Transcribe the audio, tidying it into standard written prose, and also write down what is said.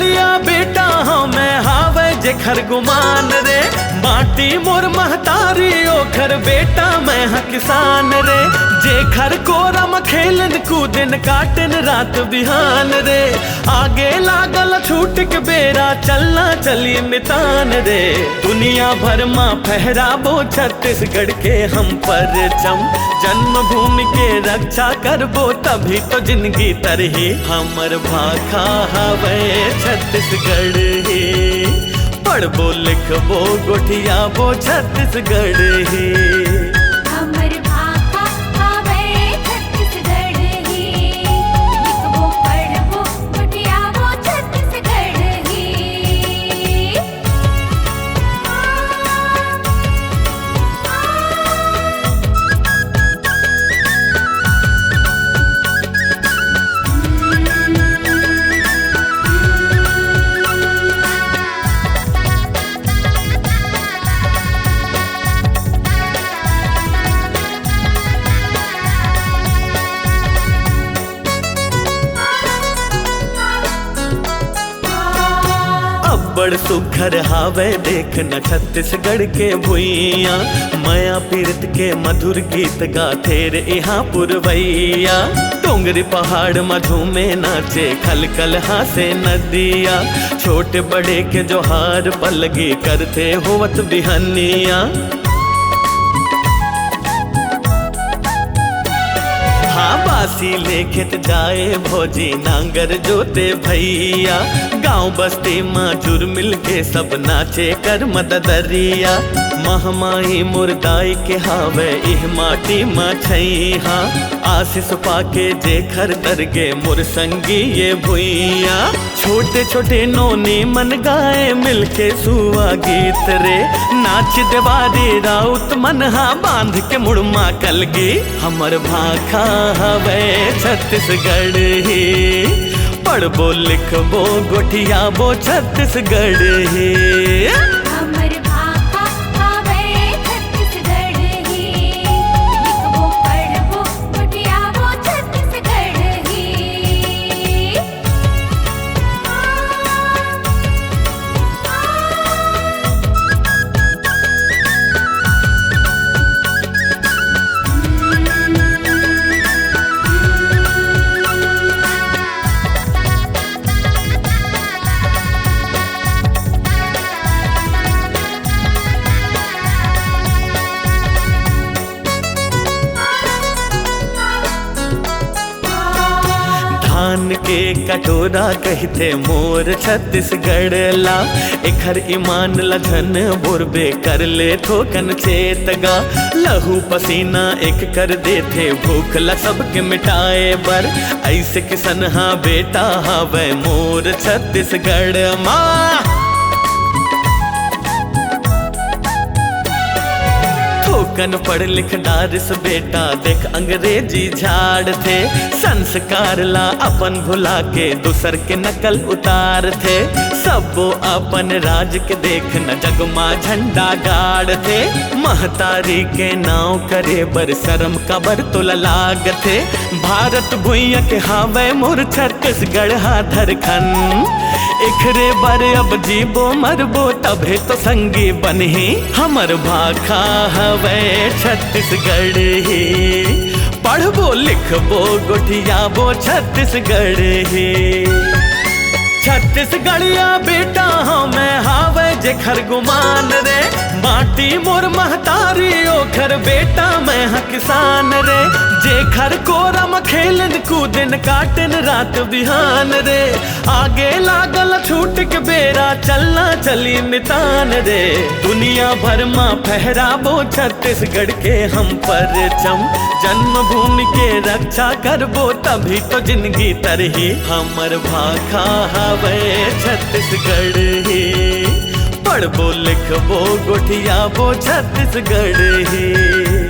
छत्तीसगढ़िया बेटा हमें हावे जेखर गुमान रे। माटी मोर महतारी ओखर बेटा मैं हा किसान रे। जेखर कोरम खेलन कूदन काटन रात बिहान रे। आगे लागल छूट के बेरा चलना चली मितान रे। दुनिया भर माँ फहराबो छत्तीसगढ़ के हम परचम। जन्मभूमि के रक्षा करबो तभी तो जिंदगी तरही। हमर भाखा हवे छत्तीसगढ़ ही। पढ़बो लिखबो गोठियाबो छत्तीसगढ़ ही। हमर भाखा हवे छत्तीसगढ़ ही। लिखबो पढ़बो गोठियाबो छत्तीसगढ़ ही। बड़ सुघर हावे देखना छत्तीसगढ़ के भुइया। माया पीरत के मधुर गीत गाथे रे यहाँ पुरवैया। डोंगरी पहाड़ में झूमे नाचे खल खल हासे नदिया। छोटे बड़े के जोहार पलगी करते होवत बिहनिया। हाँ बासी लेखित जाए भोजी नांगर जोते भैया। गांव बस्ती माँ जुर मिल के सब नाचे कर मददरिया। महमाई मुर्दाई के हावे इह माटी माँ छैहा। आशीष पाके जेखर दरगे मुर संगी ये भुइया। छोटे छोटे नोनी मन गाए मिलके सुआ गीत रे। नाच देवारी राउत मनहा बांध के मुड़मा कलगी। हमर भाखा हवे छत्तीसगढ़ ही। पढ़बो लिखबो गोठियाबो छत्तीसगढ़ ही। हमर भाखा हवे छत्तीसगढ़ ही। लिखबो पढ़बो गोठियाबो छत्तीसगढ़ ही। धान के कटोरा कहते मोर छत्तीसगढ़ ला। एखर ईमान लखन बोरबे कर ले थोकन चेतगा। लहू पसीना एक कर देथे भूख ला सबके मिटाए बर। ऐसे किसन हा बेटा हावे मोर छत्तीसगढ़ माँ। थोकन पढ़ लिख डारिस बेटा देख अंग्रेजी झाड़ थे। संस्कार ला अपन भुला के दूसर के नकल उतार थे। सबो अपन राज के देख न जगमा झंडा गाड़ थे। महतारी के नाव करे बर शर्म कबर तो लाग थे। भारत भुइया के हावे मोर छत्तीसगढ़ हा धरखन। इखरे बर अब जीबो मरबो तभे तो संगी बनही। हमर भाखा हवे छत्तीसगढ़ ही। पढ़बो लिखबो गोठियाबो छत्तीसगढ़ ही। छत्तीसगढ़िया बेटा हमें हावे जेखर गुमान रे। माटी मोर महतारी ओखर बेटा मैं हा किसान रे। जेखर कोरम खेलन कूदन काटन रात बिहान रे। आगे लागल छूट के बेरा चलना चली मितान रे। दुनिया भर माँ फहराबो छत्तीसगढ़ के हम परचम। जन्मभूमि के रक्षा करबो तभी तो जिंदगी तरही। हमर भाखा हवे छत्तीसगढ़ ही। पढ़बो लिखबो गोठियाबो छत्तीसगढ़ ही।